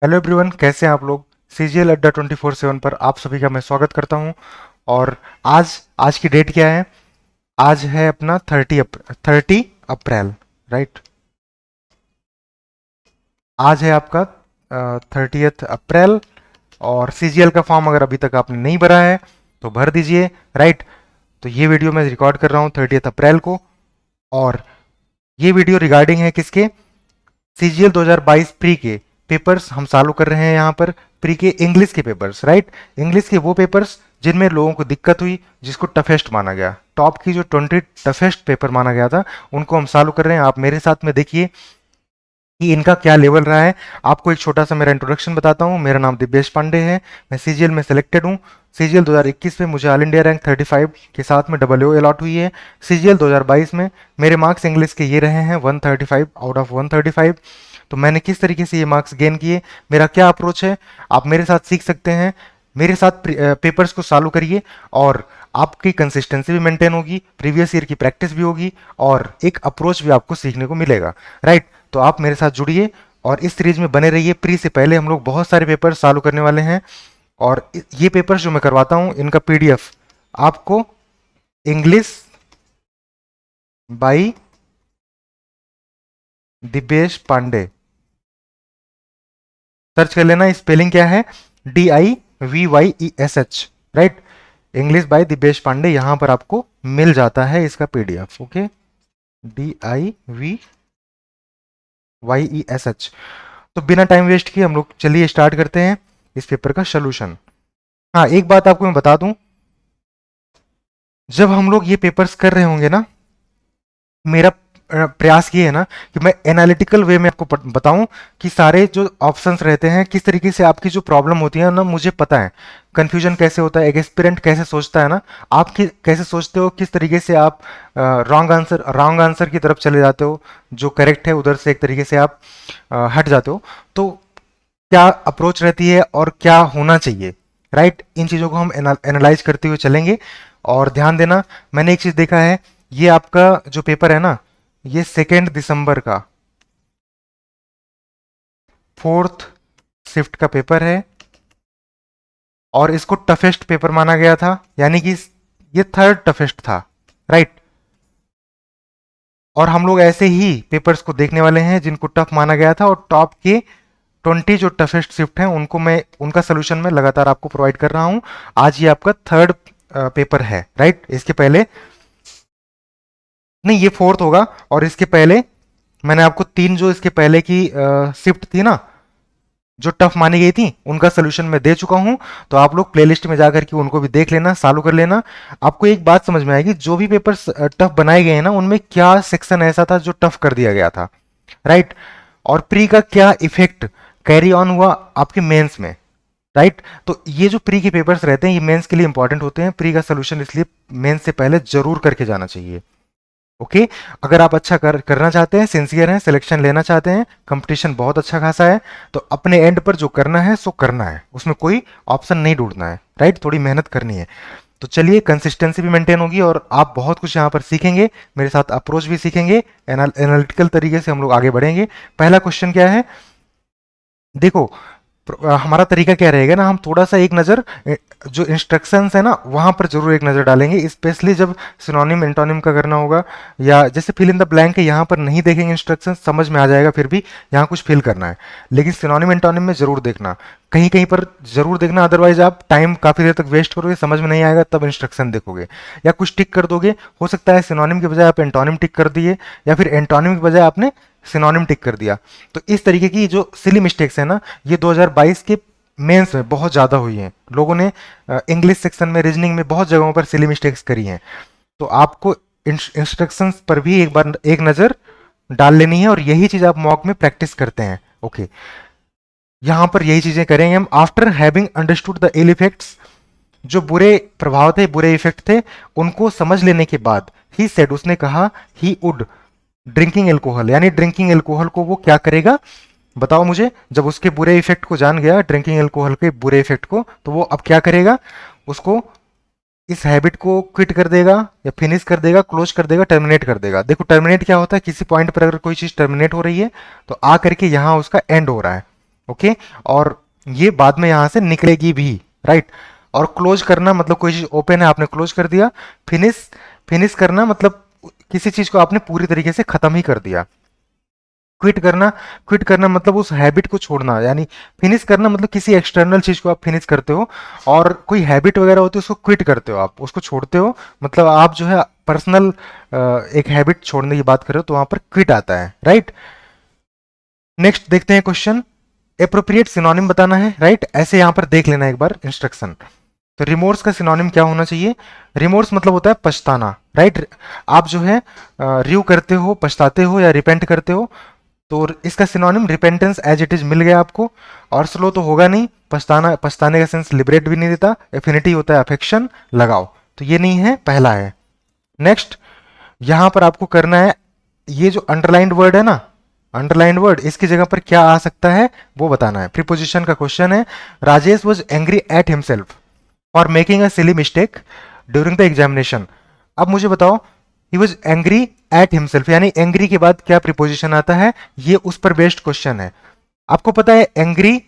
Hello everyone, कैसे हैं आप लोग। सीजीएल अड्डा 24/7 पर आप सभी का मैं स्वागत करता हूं। और आज आज की डेट क्या है। आज है अपना 30 अप्रैल, राइट। आज है आपका 30 अप्रैल। और सीजीएल का फॉर्म अगर अभी तक आपने नहीं भरा है तो भर दीजिए, राइट। तो ये वीडियो मैं रिकॉर्ड कर रहा हूँ 30 अप्रैल को। और ये वीडियो रिगार्डिंग है किसके, सीजीएल 2022 प्री के पेपर्स हम चालू कर रहे हैं यहाँ पर। प्री के इंग्लिश के पेपर्स, राइट। इंग्लिश के वो पेपर्स जिनमें लोगों को दिक्कत हुई, जिसको टफेस्ट माना गया, टॉप की जो 20 टफेस्ट पेपर माना गया था, उनको हम चालू कर रहे हैं। आप मेरे साथ में देखिए कि इनका क्या लेवल रहा है। आपको एक छोटा सा मेरा इंट्रोडक्शन बताता हूँ। मेरा नाम दिव्येश पांडे है, मैं सीजीएल में सिलेक्टेड हूँ। सीजीएल 2021 में मुझे ऑल इंडिया रैंक 35 के साथ में डबल ओ अलॉट हुई है। सीजीएल 2022 में मेरे मार्क्स इंग्लिश के ये रहे हैं 135 आउट ऑफ 135। तो मैंने किस तरीके से ये मार्क्स गेन किए, मेरा क्या अप्रोच है, आप मेरे साथ सीख सकते हैं। मेरे साथ पेपर्स को चालू करिए और आपकी कंसिस्टेंसी भी मेंटेन होगी, प्रीवियस ईयर की प्रैक्टिस भी होगी और एक अप्रोच भी आपको सीखने को मिलेगा, राइट। तो आप मेरे साथ जुड़िए और इस सीरीज में बने रहिए। प्री से पहले हम लोग बहुत सारे पेपर चालू करने वाले हैं। और ये पेपर्स जो मैं करवाता हूँ इनका पीडीएफ आपको English by Divyesh Pandey search कर लेना। स्पेलिंग क्या है, DIVYESH, right. English by Divyesh Pandey यहां पर आपको मिल जाता है इसका पीडीएफ, ओके। DIVYESH। तो बिना टाइम वेस्ट किए हम लोग चलिए स्टार्ट करते हैं इस पेपर का सोल्यूशन। हाँ, एक बात आपको मैं बता दूं, जब हम लोग ये पेपर्स कर रहे होंगे ना, मेरा प्रयास ये है ना कि मैं एनालिटिकल वे में आपको बताऊं कि सारे जो ऑप्शंस रहते हैं, किस तरीके से आपकी जो प्रॉब्लम होती है ना, मुझे पता है कंफ्यूजन कैसे होता है, एक एस्पिरेंट कैसे सोचता है ना, आप कैसे सोचते हो, किस तरीके से आप रॉन्ग आंसर की तरफ चले जाते हो, जो करेक्ट है उधर से एक तरीके से आप हट जाते हो। तो क्या अप्रोच रहती है और क्या होना चाहिए, राइट। इन चीज़ों को हम एनालाइज करते हुए चलेंगे। और ध्यान देना, मैंने एक चीज़ देखा है, ये आपका जो पेपर है ना, ये 2 दिसंबर का 4th शिफ्ट का पेपर है और इसको टफेस्ट पेपर माना गया था, यानी कि ये 3rd टफेस्ट था, राइट। और हम लोग ऐसे ही पेपर्स को देखने वाले हैं जिनको टफ माना गया था, और टॉप के 20 जो टफेस्ट शिफ्ट हैं उनको मैं, उनका सोल्यूशन मैं लगातार आपको प्रोवाइड कर रहा हूं। आज ये आपका 3rd पेपर है, राइट। इसके पहले नहीं, ये 4th होगा। और इसके पहले मैंने आपको 3 जो इसके पहले की शिफ्ट थी ना, जो टफ मानी गई थी, उनका सोल्यूशन मैं दे चुका हूं। तो आप लोग प्लेलिस्ट में जाकर के उनको भी देख लेना, चालू कर लेना। आपको एक बात समझ में आएगी, जो भी पेपर्स टफ बनाए गए हैं ना, उनमें क्या सेक्शन ऐसा था जो टफ कर दिया गया था, राइट। और प्री का क्या इफेक्ट कैरी ऑन हुआ आपके मेंस में, राइट। तो ये जो प्री के पेपर्स रहते हैं ये मेंस के लिए इंपॉर्टेंट होते हैं। प्री का सोल्यूशन इसलिए मेंस से पहले जरूर करके जाना चाहिए, ओके। अगर आप अच्छा करना चाहते हैं, सिंसियर हैं, सिलेक्शन लेना चाहते हैं, कंपटीशन बहुत अच्छा खासा है, तो अपने एंड पर जो करना है सो करना है, उसमें कोई ऑप्शन नहीं ढूंढना है, राइट। थोड़ी मेहनत करनी है। तो चलिए, कंसिस्टेंसी भी मेंटेन होगी और आप बहुत कुछ यहाँ पर सीखेंगे, मेरे साथ अप्रोच भी सीखेंगे, एनालिटिकल तरीके से हम लोग आगे बढ़ेंगे। पहला क्वेश्चन क्या है, देखो, हमारा तरीका क्या रहेगा ना, हम थोड़ा सा एक नज़र जो इंस्ट्रक्शंस है ना वहाँ पर जरूर एक नज़र डालेंगे, स्पेशली जब सिनोनिम एंटोनिम का करना होगा, या जैसे फिल इन द ब्लैंक है, यहाँ पर नहीं देखेंगे इंस्ट्रक्शंस, समझ में आ जाएगा, फिर भी यहाँ कुछ फिल करना है। लेकिन सिनोनिम एंटोनिम में जरूर देखना, कहीं कहीं पर जरूर देखना, अदरवाइज आप टाइम काफ़ी देर तक वेस्ट करोगे, समझ में नहीं आएगा, तब इंस्ट्रक्शन देखोगे या कुछ टिक कर दोगे। हो सकता है सिनोनिम के बजाय आप एंटोनिम टिक कर दिए, या फिर एंटोनिम के बजाय आपने सिनोनिम टिक कर दिया। तो इस तरीके की जो सिली मिस्टेक्स है ना, ये 2022 के मेंस में बहुत ज़्यादा हुई हैं। लोगों ने इंग्लिश सेक्शन में, रीजनिंग में बहुत जगहों पर सिली मिस्टेक्स करी हैं। तो आपको इंस्ट्रक्शंस पर भी एक बार एक नज़र डाल लेनी है, और यही चीज़ आप मॉक में प्रैक्टिस करते हैं, ओके। यहाँ पर यही चीज़ें करेंगे हम। After having understood the ill effects, जो बुरे प्रभाव थे, बुरे इफेक्ट थे, उनको समझ लेने के बाद, ही सेड, उसने कहा, ही वुड ड्रिंकिंग एल्कोहल, यानी ड्रिंकिंग एल्कोहल को वो क्या करेगा, बताओ मुझे। जब उसके बुरे इफेक्ट को जान गया, ड्रिंकिंग एल्कोहल के बुरे इफेक्ट को, तो वो अब क्या करेगा, उसको, इस हैबिट को क्विट कर देगा, या फिनिश कर देगा, क्लोज कर देगा, टर्मिनेट कर देगा। देखो, टर्मिनेट क्या होता है, किसी पॉइंट पर अगर कोई चीज टर्मिनेट हो रही है तो आ करके यहाँ उसका एंड हो रहा है, ओके, और ये बाद में यहां से निकलेगी भी, राइट। और क्लोज करना मतलब कोई चीज ओपन है आपने क्लोज कर दिया। फिनिश, फिनिश करना मतलब किसी चीज को आपने पूरी तरीके से खत्म ही कर दिया। क्विट करना, क्विट करना मतलब उस हैबिट को छोड़ना, यानी फिनिश करना मतलब किसी एक्सटर्नल चीज को आप फिनिश करते हो, और कोई हैबिट वगैरह होती है उसको क्विट करते हो, आप उसको छोड़ते हो, मतलब आप जो है पर्सनल एक हैबिट छोड़ने की बात कर रहे हो तो वहां पर क्विट आता है, राइट। नेक्स्ट देखते हैं क्वेश्चन, एप्रोप्रिएट सिनोनिम बताना है, राइट। ऐसे यहां पर देख लेना एक बार इंस्ट्रक्शन। तो रिमोर्स का सिनोनिम क्या होना चाहिए? रिमोर्स मतलब होता है पछताना, राइट। आप जो है रिव्यू करते हो, पछताते हो या रिपेंट करते हो, तो इसका synonym repentance as it is मिल गया आपको। और स्लो तो होगा नहीं, पछताना, पछताने का सेंस लिबरेट भी नहीं देता। एफिनिटी होता है अफेक्शन, लगाओ, तो ये नहीं है, पहला है। नेक्स्ट यहां पर आपको करना है, ये जो अंडरलाइंड वर्ड है ना, अंडरलाइंड वर्ड, इसकी जगह पर क्या आ सकता है वो बताना है। प्रीपोजिशन का क्वेश्चन है। Rajesh was angry at himself for making a silly mistake during the examination. अब मुझे बताओ, he was angry at himself, यानी एंग्री के बाद क्या प्रीपोजिशन आता है, ये उस पर बेस्ड क्वेश्चन है। आपको पता है एंग्री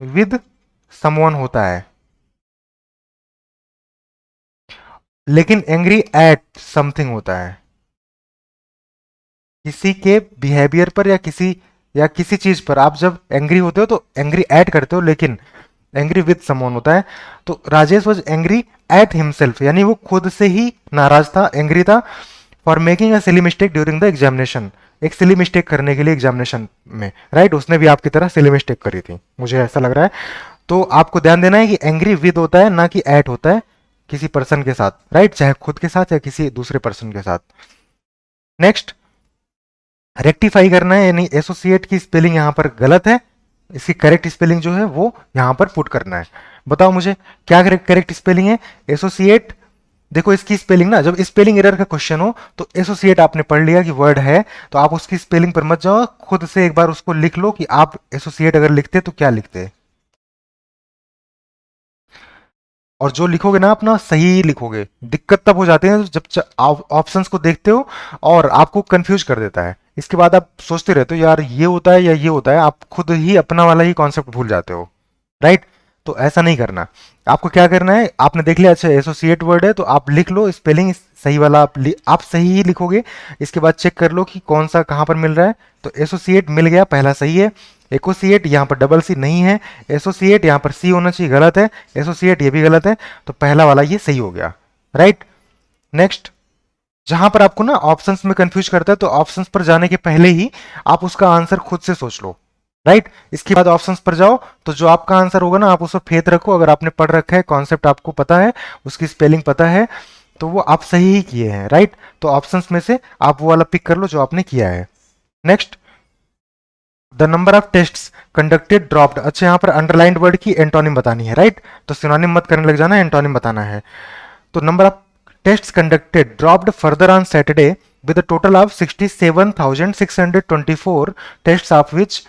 विद समवन होता है, लेकिन एंग्री एट समथिंग होता है, किसी के बिहेवियर पर या किसी चीज पर। आप जब एंग्री होते हो तो एंग्री एट करते हो, लेकिन एंग्री विद समवन होता है। तो Rajesh was angry at himself, यानी वो खुद से ही नाराज था, एंग्री था, for making a silly mistake during the examination, एक सिली मिस्टेक करने के लिए एग्जामिनेशन में, राइट। उसने भी आपकी तरह सिली मिस्टेक करी थी, मुझे ऐसा लग रहा है। तो आपको ध्यान देना है कि एंग्री विद होता है, ना कि एट होता है, किसी पर्सन के साथ, राइट, चाहे खुद के साथ या किसी दूसरे पर्सन के साथ। नेक्स्ट रेक्टिफाई करना है, यानी एसोसिएट की स्पेलिंग यहां पर गलत है, इसकी करेक्ट स्पेलिंग जो है वो यहां पर पुट करना है। बताओ मुझे क्या करेक्ट स्पेलिंग है एसोसिएट। देखो इसकी स्पेलिंग ना, जब स्पेलिंग एरर का क्वेश्चन हो तो एसोसिएट आपने पढ़ लिया कि वर्ड है, तो आप उसकी स्पेलिंग पर मत जाओ, खुद से एक बार उसको लिख लो कि आप एसोसिएट अगर लिखते तो क्या लिखते, और जो लिखोगे ना अपना सही लिखोगे। दिक्कत तब हो जाती है जब ऑप्शंस को देखते हो और आपको कंफ्यूज कर देता है, इसके बाद आप सोचते रहते हो यार ये होता है या ये होता है, आप खुद ही अपना वाला ही कॉन्सेप्ट भूल जाते हो, राइट। तो ऐसा नहीं करना। आपको क्या करना है, आपने देख लिया अच्छा एसोसिएट वर्ड है तो आप लिख लो स्पेलिंग सही वाला, आप सही ही लिखोगे। इसके बाद चेक कर लो कि कौन सा कहाँ पर मिल रहा है। तो एसोसिएट मिल गया, पहला सही है। एकोसिएट यहाँ पर डबल सी नहीं है, एसोसिएट यहाँ पर सी होना चाहिए, गलत है। एसोसिएट ये भी गलत है, तो पहला वाला ये सही हो गया, राइट। नेक्स्ट जहां पर आपको ना ऑप्शंस में कंफ्यूज करता है तो ऑप्शंस पर जाने के पहले ही आप उसका आंसर खुद से सोच लो, राइट। इसके बाद ऑप्शंस पर जाओ, तो जो आपका आंसर होगा ना आप उस पर फेथ रखो, अगर आपने पढ़ रखा है कॉन्सेप्ट आपको पता है, उसकी स्पेलिंग पता है, तो वो आप सही ही किए हैं, राइट। तो ऑप्शंस में से आप वो वाला पिक कर लो जो आपने किया है। Next the number of test conducted dropped. अच्छा यहाँ पर अंडरलाइंड वर्ड की एंटोनिम बतानी है, राइट। तो सिनोनिम मत करने लग जाना, एंटोनिम बताना है। तो number of test conducted dropped further on Saturday with a total of 67,624 tests, of which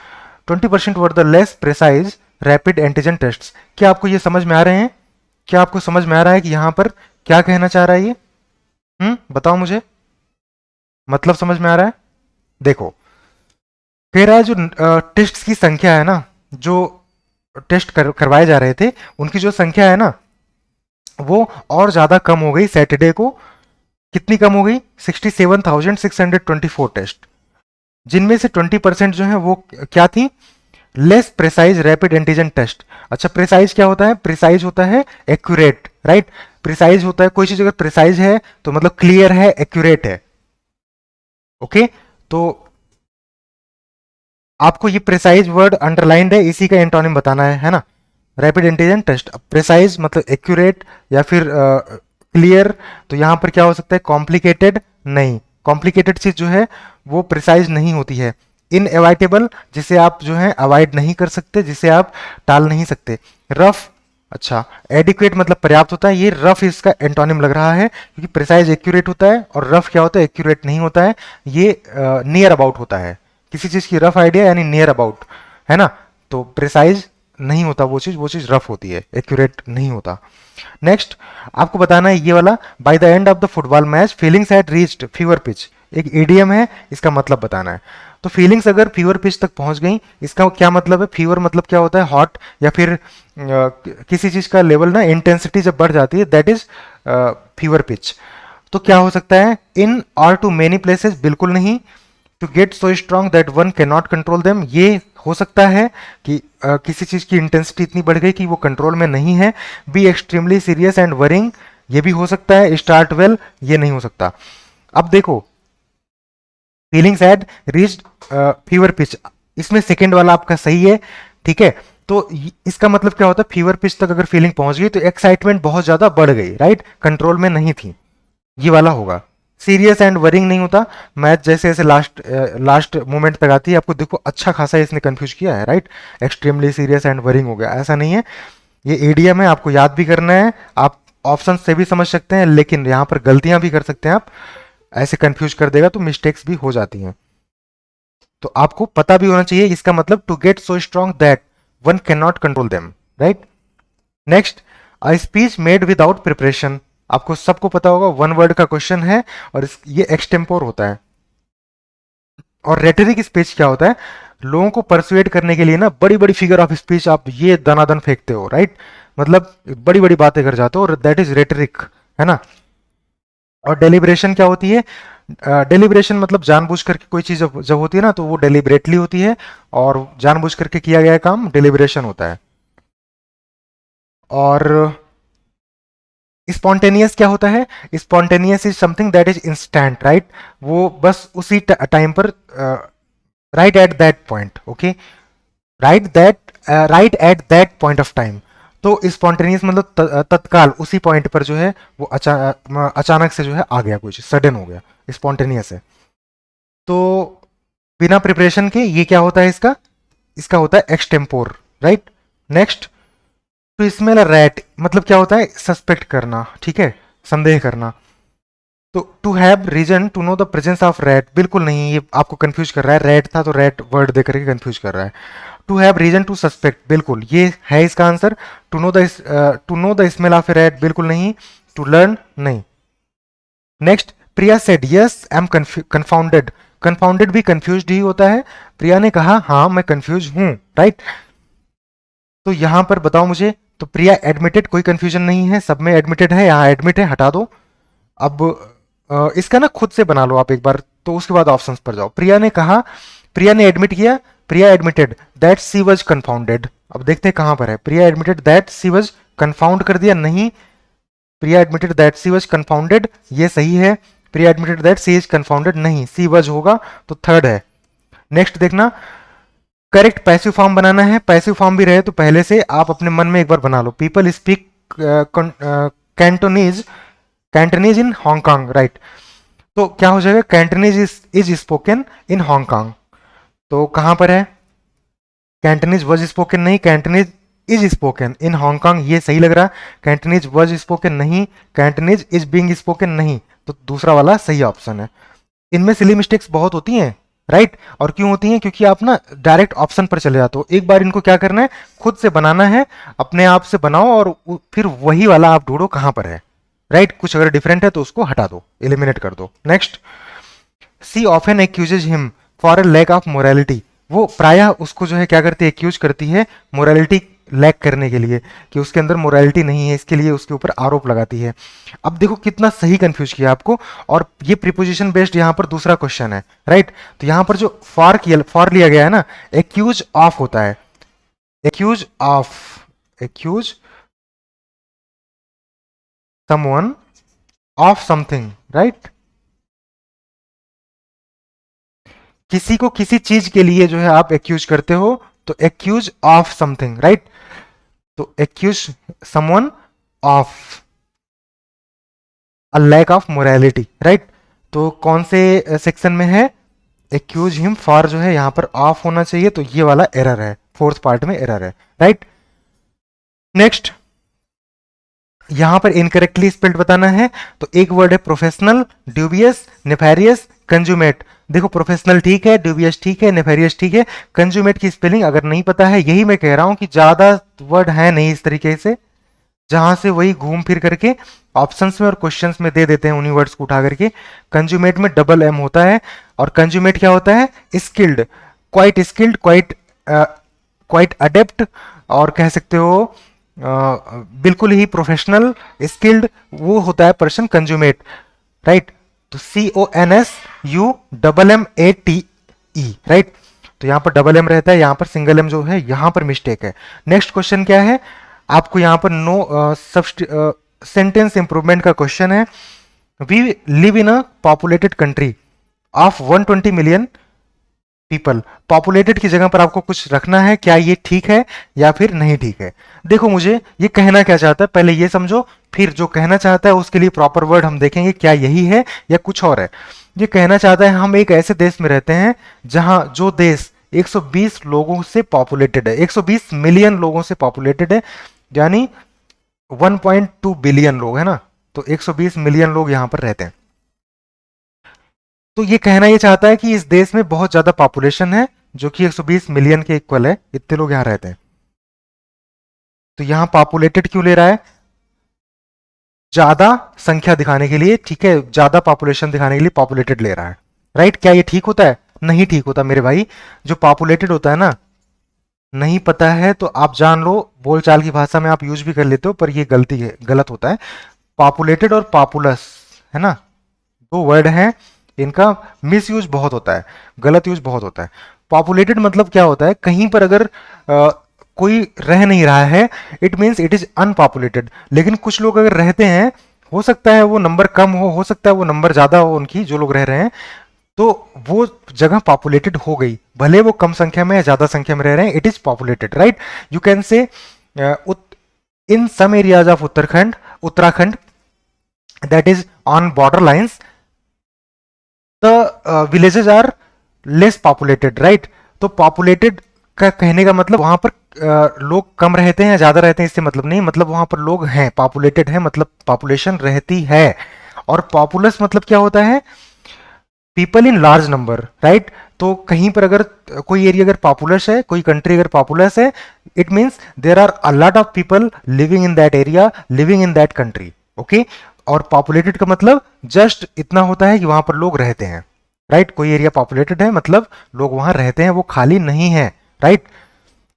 20% were the less precise rapid antigen tests। क्या आपको ये समझ में आ रहे हैं? क्या आपको समझ में आ रहा है कि यहाँ पर क्या कहना चाह रहा है ये? बताओ मुझे, मतलब समझ में आ रहा है? देखो कह रहा है जो टेस्ट की संख्या है ना, जो टेस्ट करवाए जा रहे थे उनकी जो संख्या है ना वो और ज्यादा कम हो गई सैटरडे को। कितनी कम हो गई? 67,624 टेस्ट, जिनमें से 20% जो है वो क्या थी? Less precise rapid antigen test. अच्छा प्रिसाइज क्या होता है? प्रिसाइज होता है एक्यूरेट, राइट। प्रिसाइज होता है कोई चीज अगर प्रिसाइज है तो मतलब क्लियर है, एक्यूरेट है, ओके। तो आपको ये प्रिसाइज वर्ड अंडरलाइंड है, इसी का एंटोनिम बताना है ना। रैपिड एंटीजन टेस्ट, प्रिसाइज मतलब एक्यूरेट या फिर क्लियर। तो यहां पर क्या हो सकता है? कॉम्प्लिकेटेड नहीं, कॉम्प्लिकेटेड चीज जो है वो प्रिसाइज नहीं होती है। इनएवाइटेबल, जिसे आप जो है अवॉइड नहीं कर सकते, जिसे आप टाल नहीं सकते। रफ, अच्छा एडिक्वेट मतलब पर्याप्त होता है, ये रफ इसका एंटोनिम लग रहा है, क्योंकि प्रिसाइज एक्यूरेट होता है और रफ क्या होता है? एक्यूरेट नहीं होता है, ये नियर अबाउट होता है। किसी चीज की रफ आइडिया यानी नियर अबाउट, है ना। तो प्रिसाइज नहीं होता वो चीज रफ होती है, एक्यूरेट नहीं होता। नेक्स्ट आपको बताना है ये वाला, by the end of the football match feelings had reached fever pitch, एक ईडीएम है, इसका मतलब बताना है। तो फीलिंग्स अगर फीवर पिच तक पहुंच गई, इसका क्या मतलब है? फीवर मतलब क्या होता है? हॉट, या फिर किसी चीज का लेवल ना इंटेंसिटी जब बढ़ जाती है, दैट इज फीवर पिच। तो क्या हो सकता है? इन और टू मेनी प्लेसेस, बिल्कुल नहीं। To get so strong that one can not control them, ये हो सकता है कि किसी चीज की इंटेंसिटी इतनी बढ़ गई कि वो कंट्रोल में नहीं है। Be extremely serious and worrying, ये भी हो सकता है। स्टार्ट वेल, ये नहीं हो सकता। अब देखो, feeling sad reach fever pitch, इसमें सेकेंड वाला आपका सही है, ठीक है। तो इसका मतलब क्या होता है? फीवर पिच तक अगर फीलिंग पहुंच गई तो एक्साइटमेंट बहुत ज्यादा बढ़ गई, राइट, कंट्रोल में नहीं थी, ये वाला होगा। सीरियस एंड वरिंग नहीं होता। मैथ जैसे जैसे लास्ट लास्ट मोमेंट तक आती है, आपको देखो अच्छा खासा इसने कंफ्यूज किया है, right. Extremely serious and worrying हो गया, ऐसा नहीं है। ये एडीएम है, आपको याद भी करना है। आप ऑप्शन से भी समझ सकते हैं, लेकिन यहाँ पर गलतियां भी कर सकते हैं आप। ऐसे कंफ्यूज कर देगा तो मिस्टेक्स भी हो जाती हैं। तो आपको पता भी होना चाहिए इसका मतलब, to get so strong that one can not control them, right. Next, a speech made without preparation, आपको सबको पता होगा, वन वर्ड का क्वेश्चन है और ये एक्सटेम्पोर होता है। और रेटरिक स्पीच क्या होता है? लोगों को परसुएट करने के लिए ना बड़ी बड़ी फिगर ऑफ स्पीच आप ये दनादन फेंकते हो, राइट, मतलब बड़ी बड़ी बातें कर जाते हो, और दैट इज रेटरिक, है ना। और डेलिब्रेशन क्या होती है? डेलिब्रेशन मतलब जानबूझ करके कोई चीज जब होती है ना, तो वो डेलिब्रेटली होती है, और जानबूझ करके किया गया काम डेलिब्रेशन होता है। और स्पॉन्टेनियस क्या होता है? Spontaneous is something that is instant, right, वो बस उसी टाइम पर, right at that point, okay, right at that point of time. तो स्पॉन्टेनियस मतलब तत्काल उसी पॉइंट पर जो है वो अचानक से जो है आ गया, कुछ सडन हो गया, स्पॉन्टेनियस है। तो बिना प्रिपरेशन के ये क्या होता है? इसका इसका होता है extempore, right. Next, to smell a rat मतलब क्या होता है? सस्पेक्ट करना, ठीक है, संदेह करना। तो to have reason to know the presence of rat, बिल्कुल नहीं, ये आपको कंफ्यूज कर रहा है। रैट था तो रैट वर्ड दे करके कंफ्यूज कर रहा है। To have reason to suspect, बिल्कुल ये है इसका answer. To know the smell of a rat, बिल्कुल नहीं। टू लर्न, नहीं। Next, Priya said yes I am confounded, confounded भी कंफ्यूज ही होता है। प्रिया ने कहा हाँ मैं कंफ्यूज हूं, राइट। तो यहां पर बताओ मुझे, तो प्रिया एडमिटेड, कोई कंफ्यूजन नहीं है, सब में एडमिटेड है, यहाँ एडमिट है, हटा दो। अब इसका ना खुद से बना लो आप एक बार, तो उसके बाद ऑप्शंस पर जाओ। प्रिया ने कहा, प्रिया ने एडमिट किया, Priya admitted that she was confounded. अब देखते हैं कहां पर है। Priya admitted that she was confound कर दिया, नहीं। Priya admitted that she was confounded, ये सही है। Priya admitted that she is confounded, नहीं, सी वाज होगा, तो थर्ड है। नेक्स्ट देखना, करेक्ट पैसिव फॉर्म बनाना है। पैसिव फॉर्म भी रहे तो पहले से आप अपने मन में एक बार बना लो। People speak Cantonese, Cantonese in Hong Kong, right. तो क्या हो जाएगा? Cantonese is spoken in Hong Kong, तो कहां पर है? कैंटनीज वॉज स्पोकन, नहीं, Cantonese is spoken in Hong Kong, ये सही लग रहा। कैंटनीज वॉज स्पोकन, नहीं। कैंटनीज इज बीइंग स्पोकन, नहीं। तो दूसरा वाला सही ऑप्शन है। इनमें सिली मिस्टेक्स बहुत होती हैं, राइट। और क्यों होती हैं? क्योंकि आप ना डायरेक्ट ऑप्शन पर चले जाते हो। एक बार इनको क्या करना है? खुद से बनाना है, अपने आप से बनाओ, और फिर वही वाला आप ढूंढो कहां पर है, राइट। कुछ अगर डिफरेंट है तो उसको हटा दो, एलिमिनेट कर दो। Next, she often accuses him for a lack of morality, वो प्रायः उसको जो है क्या करती है? एक्यूज करती है मोरालिटी लैक करने के लिए, कि उसके अंदर मोरालिटी नहीं है, इसके लिए उसके ऊपर आरोप लगाती है। अब देखो कितना सही कंफ्यूज किया आपको। और ये प्रीपोजिशन बेस्ड यहाँ पर दूसरा क्वेश्चन है, राइट। तो यहाँ पर जो फॉर लिया गया है ना, एक्यूज ऑफ होता है, accuse of, accuse someone of something, right. किसी को किसी चीज के लिए जो है आप एक्यूज करते हो, तो एक्यूज ऑफ समथिंग, राइट। तो accuse someone of a lack of morality, right. तो कौन से सेक्शन में है? एक्यूज हिम फॉर जो है यहां पर ऑफ होना चाहिए, तो ये वाला एरर है, फोर्थ पार्ट में एरर है, राइट। नेक्स्ट, यहां पर इनकरेक्टली स्पेल्ड बताना है। तो एक वर्ड है प्रोफेशनल, ड्यूबियस, नेफेरियस, कंज्यूमेट। देखो प्रोफेशनल ठीक है, ड्यूबियस ठीक है, नेफेरियस ठीक है। कंज्यूमेट की स्पेलिंग अगर नहीं पता है, यही मैं कह रहा हूं कि ज्यादा वर्ड है नहीं इस तरीके से, जहां से वही घूम फिर करके ऑप्शंस में और क्वेश्चंस में दे देते हैं उन्हीं वर्ड्स को उठा करके। कंज्यूमेट में डबल एम होता है, और कंज्यूमेट क्या होता है? स्किल्ड, स्किल्ड, क्वाइट अडेप्ट, और कह सकते हो बिल्कुल ही प्रोफेशनल, स्किल्ड, वो होता है पर्सन कंज्यूमेट, राइट। तो CONSUMMATE, राइट। तो यहां पर डबल एम रहता है, यहां पर सिंगल एम जो है यहां पर मिस्टेक है। नेक्स्ट क्वेश्चन क्या है आपको यहां पर? नो सेंटेंस इंप्रूवमेंट का क्वेश्चन है। We live in a populated country of 120 million people. Populated की जगह पर आपको कुछ रखना है, क्या ये ठीक है या फिर नहीं ठीक है? देखो मुझे ये कहना क्या चाहता है पहले ये समझो, फिर जो कहना चाहता है उसके लिए प्रॉपर वर्ड हम देखेंगे क्या यही है या कुछ और है। ये कहना चाहता है हम एक ऐसे देश में रहते हैं जहां जो देश 120 लोगों से पॉपुलेटेड है, 120 मिलियन लोगों से पॉपुलेटेड है, यानी 1.2 बिलियन लोग है ना, तो 120 मिलियन लोग यहां पर रहते हैं। तो ये कहना ये चाहता है कि इस देश में बहुत ज्यादा पॉपुलेशन है जो कि 120 मिलियन के इक्वल है, इतने लोग यहां रहते हैं। तो यहां पॉपुलेटेड क्यों ले रहा है? ज्यादा संख्या दिखाने के लिए, ठीक है, ज्यादा पॉपुलेशन दिखाने के लिए पॉपुलेटेड ले रहा है, राइट। क्या ये ठीक होता है? नहीं ठीक होता मेरे भाई। जो पॉपुलेटेड होता है ना, नहीं पता है तो आप जान लो, बोलचाल की भाषा में आप यूज भी कर लेते हो, पर ये गलती है, गलत होता है। पॉपुलेटेड और पॉपुलस है ना, दो वर्ड हैं, इनका मिस यूज बहुत होता है, गलत यूज बहुत होता है। पॉपुलेटेड मतलब क्या होता है? कहीं पर अगर कोई रह नहीं रहा है, इट मीन्स इट इज अनपॉपुलेटेड। लेकिन कुछ लोग अगर रहते हैं, हो सकता है वो नंबर कम हो सकता है वो नंबर ज्यादा हो उनकी, जो लोग रह रहे हैं, तो वो जगह पॉपुलेटेड हो गई, भले वो कम संख्या में या ज्यादा संख्या में रह रहे हैं, it is populated, right. You can say in some areas of Uttarakhand that is on border lines the villages are less populated, right. तो पॉपुलेटेड का कहने का मतलब वहां पर लोग कम रहते हैं या ज्यादा रहते हैं इससे मतलब नहीं, मतलब वहां पर लोग हैं, पॉपुलेटेड है मतलब पॉपुलेशन रहती है। और पॉपुलस मतलब क्या होता है? People in large number, right. तो कहीं पर अगर कोई एरिया अगर पॉपुलस है, कोई कंट्री अगर पॉपुलस है, it means there are a lot of people living in that area, living in that country, okay. और पॉपुलेटेड का मतलब जस्ट इतना होता है कि वहां पर लोग रहते हैं, राइट। कोई एरिया पॉपुलेटेड है मतलब लोग वहां रहते हैं, वो खाली नहीं है, राइट।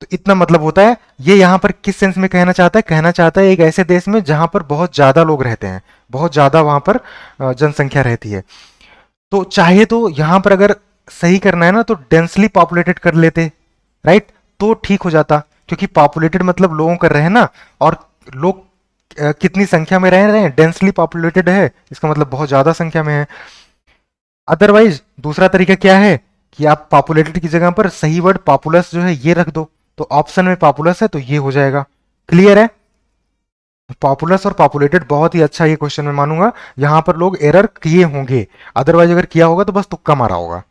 तो इतना मतलब होता है। ये यहां पर किस सेंस में कहना चाहता है? कहना चाहता है एक ऐसे देश में जहां पर बहुत ज्यादा लोग रहते हैं, बहुत ज्यादा वहां पर जनसंख्या रहती है। तो चाहे तो यहां पर अगर सही करना है ना तो डेंसली पॉपुलेटेड कर लेते, राइट, तो ठीक हो जाता, क्योंकि पॉपुलेटेड मतलब लोगों का रहना, और लोग कितनी संख्या में रह रहे हैं? डेंसली पॉपुलेटेड है, इसका मतलब बहुत ज्यादा संख्या में है। अदरवाइज दूसरा तरीका क्या है कि आप पॉपुलेटेड की जगह पर सही वर्ड पॉपुलस जो है ये रख दो, तो ऑप्शन में पॉपुलस है तो ये हो जाएगा। क्लियर है? पॉपुलस और पॉपुलेटेड बहुत ही अच्छा ये क्वेश्चन मैं मानूंगा, यहां पर लोग एरर किए होंगे, अदरवाइज अगर किया होगा तो बस तुक्का मारा होगा,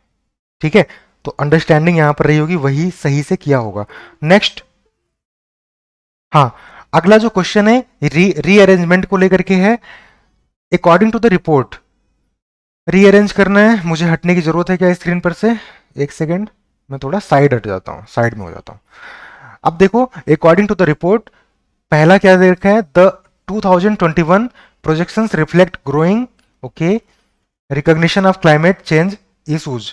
ठीक है। तो अंडरस्टैंडिंग यहां पर रही होगी, वही सही से किया होगा। नेक्स्ट, हाँ, अगला जो क्वेश्चन है रीअरेंजमेंट को लेकर के है। According to the report, rearrange करना है, मुझे हटने की जरूरत है क्या स्क्रीन पर से? एक सेकेंड, मैं थोड़ा साइड हट जाता हूँ, साइड में हो जाता हूँ। अब देखो, अकॉर्डिंग टू द रिपोर्ट, पहला क्या दे रखा है? The 2021 projections reflect growing, okay, recognition of climate change issues.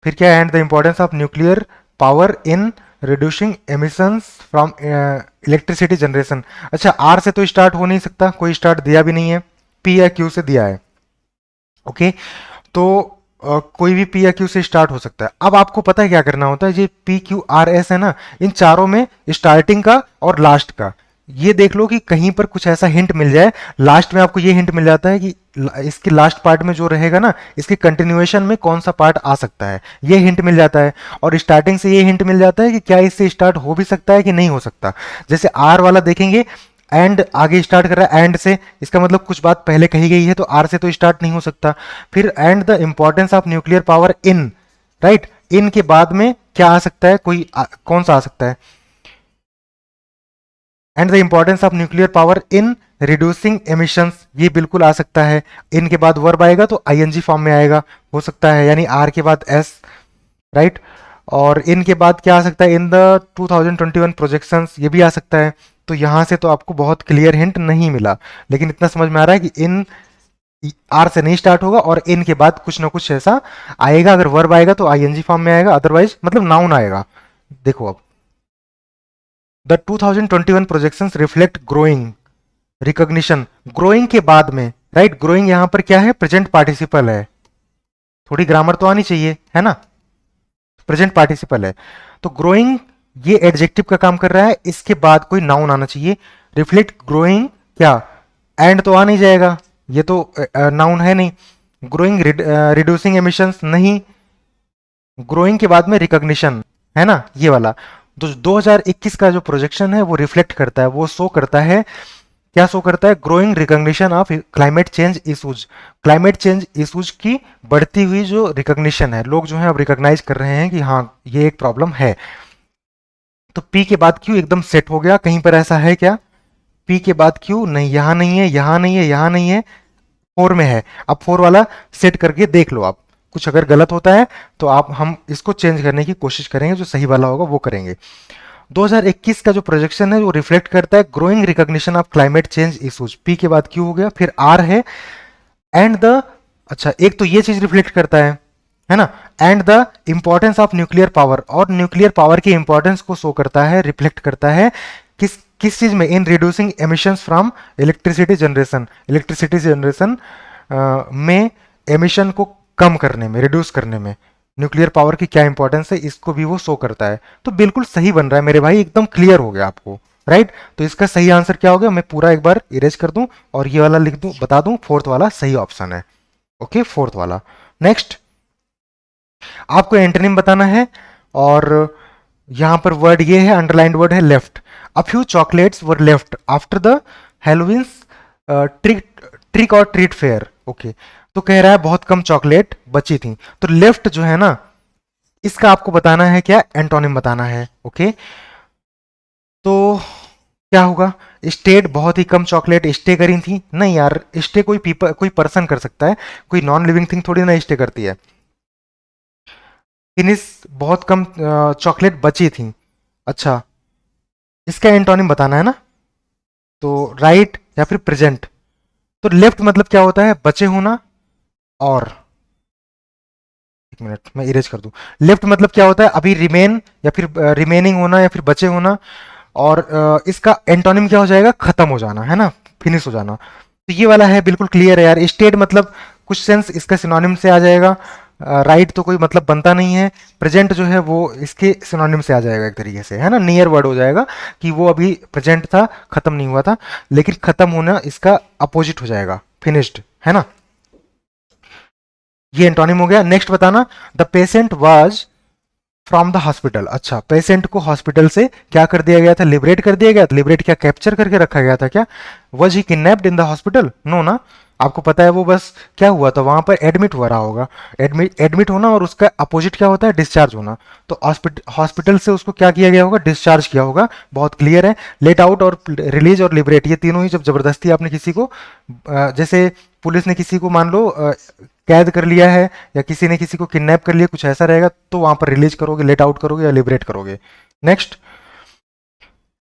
फिर क्या? And the importance of nuclear power in reducing emissions from electricity generation. अच्छा, आर से तो स्टार्ट हो नहीं सकता, कोई स्टार्ट दिया भी नहीं है, पी या क्यू से दिया है, ओके। तो कोई भी पी या क्यू से स्टार्ट हो सकता है। अब आपको पता है क्या करना होता है? ये पी क्यू आर एस है ना, इन चारों में स्टार्टिंग का और लास्ट का ये देख लो कि कहीं पर कुछ ऐसा हिंट मिल जाए। लास्ट में आपको ये हिंट मिल जाता है कि इसके लास्ट पार्ट में जो रहेगा ना, इसके कंटिन्यूएशन में कौन सा पार्ट आ सकता है, ये हिंट मिल जाता है। और स्टार्टिंग से ये हिंट मिल जाता है कि क्या इससे स्टार्ट हो भी सकता है कि नहीं हो सकता। जैसे आर वाला देखेंगे, एंड आगे स्टार्ट कर रहा है एंड से, इसका मतलब कुछ बात पहले कही गई है, तो आर से तो स्टार्ट नहीं हो सकता। फिर and the importance of nuclear power in, right, in के बाद में क्या आ सकता है? कौन सा आ सकता है? And the importance of nuclear power in reducing emissions, ये बिल्कुल आ सकता है। इन के बाद वर्ब आएगा तो आईएनजी फॉर्म में आएगा, हो सकता है, यानी आर के बाद एस, राइट। और इन के बाद क्या आ सकता है? इन द 2021 प्रोजेक्शंस, ये भी आ सकता है। तो यहां से तो आपको बहुत क्लियर हिंट नहीं मिला, लेकिन इतना समझ में आ रहा है कि इन आर से नहीं स्टार्ट होगा और इन के बाद कुछ ना कुछ ऐसा आएगा। अगर वर्ब आएगा तो आईएनजी फॉर्म में आएगा, अदरवाइज मतलब नाउन आएगा। देखो अब, the 2021 projections reflect growing recognition. Growing के बाद में, राइट, ग्रोइंग यहां पर क्या है, प्रेजेंट पार्टिसिपल है। थोड़ी ग्रामर तो आनी चाहिए, है ना, प्रेजेंट पार्टिसिपल है। तो ग्रोइंग ये एडजेक्टिव का काम कर रहा है, इसके बाद कोई नाउन आना चाहिए। रिफ्लेक्ट ग्रोइंग क्या, एंड तो आ नहीं जाएगा, ये तो नाउन है नहीं। ग्रोइंग रिड्यूसिंग एमिशंस नहीं। ग्रोइंग के बाद में रिकॉग्निशन, है ना, ये वाला। तो 2021 का जो प्रोजेक्शन है वो रिफ्लेक्ट करता है, वो शो करता है, क्या शो करता है, growing recognition of climate change issues. Climate change issues की बढ़ती हुई जो रिकॉग्निशन है, लोग जो है अब रिकॉग्नाइज कर रहे हैं कि हाँ ये एक प्रॉब्लम है। तो पी के बाद क्यू एकदम सेट हो गया। कहीं पर ऐसा है क्या, पी के बाद क्यू नहीं, यहां नहीं है, यहां नहीं है, यहां नहीं है, फोर में है। अब फोर वाला सेट करके देख लो आप, कुछ अगर गलत होता है तो आप, हम इसको चेंज करने की कोशिश करेंगे, जो सही वाला होगा वो करेंगे। 2021 का जो प्रोजेक्शन है वो रिफ्लेक्ट करता है growing recognition of climate change issues. P के बाद क्यू हो गया, फिर आर है, एंड द, अच्छा एक तो ये चीज रिफ्लेक्ट करता है ना, and the importance of nuclear power, और न्यूक्लियर पावर की इंपॉर्टेंस को शो करता है, रिफ्लेक्ट करता है किस चीज में, in reducing emissions from electricity generation. Electricity generation में एमिशन को कम करने में, रिड्यूस करने में न्यूक्लियर पावर की क्या इंपॉर्टेंस है, इसको भी वो शो करता है। तो बिल्कुल सही बन रहा है मेरे भाई, एकदम क्लियर हो गया आपको, राइट। तो इसका सही आंसर क्या हो गया, मैं पूरा एक बार इरेज कर दूं और ये वाला लिख दूं, बता दूं, फोर्थ वाला सही ऑप्शन है। ओके, फोर्थ वाला। नेक्स्ट, आपको एंटोनिम बताना है, और यहां पर वर्ड ये है, अंडरलाइंड वर्ड है left. A few chocolates were left after the Halloweens trick और ट्रीट फेयर। ओके, तो कह रहा है बहुत कम चॉकलेट बची थी। तो लेफ्ट जो है ना, इसका आपको बताना है क्या, एंटोनिम बताना है। ओके, तो क्या होगा, स्टेड बहुत ही कम चॉकलेट स्टे करी थी, नहीं यार, स्टे कोई पीपल, कोई पर्सन कर सकता है, कोई नॉन लिविंग थिंग थोड़ी ना स्टे करती है। फिनिश बहुत कम चॉकलेट बची थी, अच्छा इसका एंटोनिम बताना है ना, तो राइट या फिर प्रेजेंट। तो लेफ्ट मतलब क्या होता है, बचे होना, और एक मिनट मैं इरेज कर दूं। लेफ्ट मतलब क्या होता है, अभी रिमेन या फिर रिमेनिंग होना या फिर बचे होना, और इसका एंटोनिम क्या हो जाएगा, खत्म हो जाना, है ना, फिनिश हो जाना। तो ये वाला है, बिल्कुल क्लियर है यार। स्टेट मतलब कुछ सेंस इसका सिनोनिम से आ जाएगा, राइट तो कोई मतलब बनता नहीं है। प्रेजेंट जो है वो इसके सिनोनिम से आ जाएगा एक तरीके से, है ना, नियर वर्ड हो जाएगा कि वो अभी प्रेजेंट था, खत्म नहीं हुआ था, लेकिन खत्म होना इसका अपोजिट हो जाएगा, फिनिश्ड, है ना। ये एंटोनिम हो गया। नेक्स्ट बताना, the patient was from the hospital. अच्छा, पेशेंट को हॉस्पिटल से क्या कर दिया गया था, लिबरेट कर दिया गया था। लिबरेट क्या, कैप्चर करके रखा गया था क्या, was he kidnapped in the hospital, no ना, आपको पता है वो बस क्या हुआ था, वहां पर एडमिट हुआ रहा होगा। एडमिट होना और उसका अपोजिट क्या होता है, डिस्चार्ज होना। तो हॉस्पिटल से उसको क्या किया गया होगा, डिस्चार्ज किया होगा, बहुत क्लियर है। लेट आउट और रिलीज और लिबरेट, ये तीनों ही जब जबरदस्ती आपने किसी को, जैसे पुलिस ने किसी को मान लो कैद कर लिया है, या किसी ने किसी को किडनैप कर लिया, कुछ ऐसा रहेगा, तो वहां पर रिलीज करोगे, लेट आउट करोगे या लिबरेट करोगे। नेक्स्ट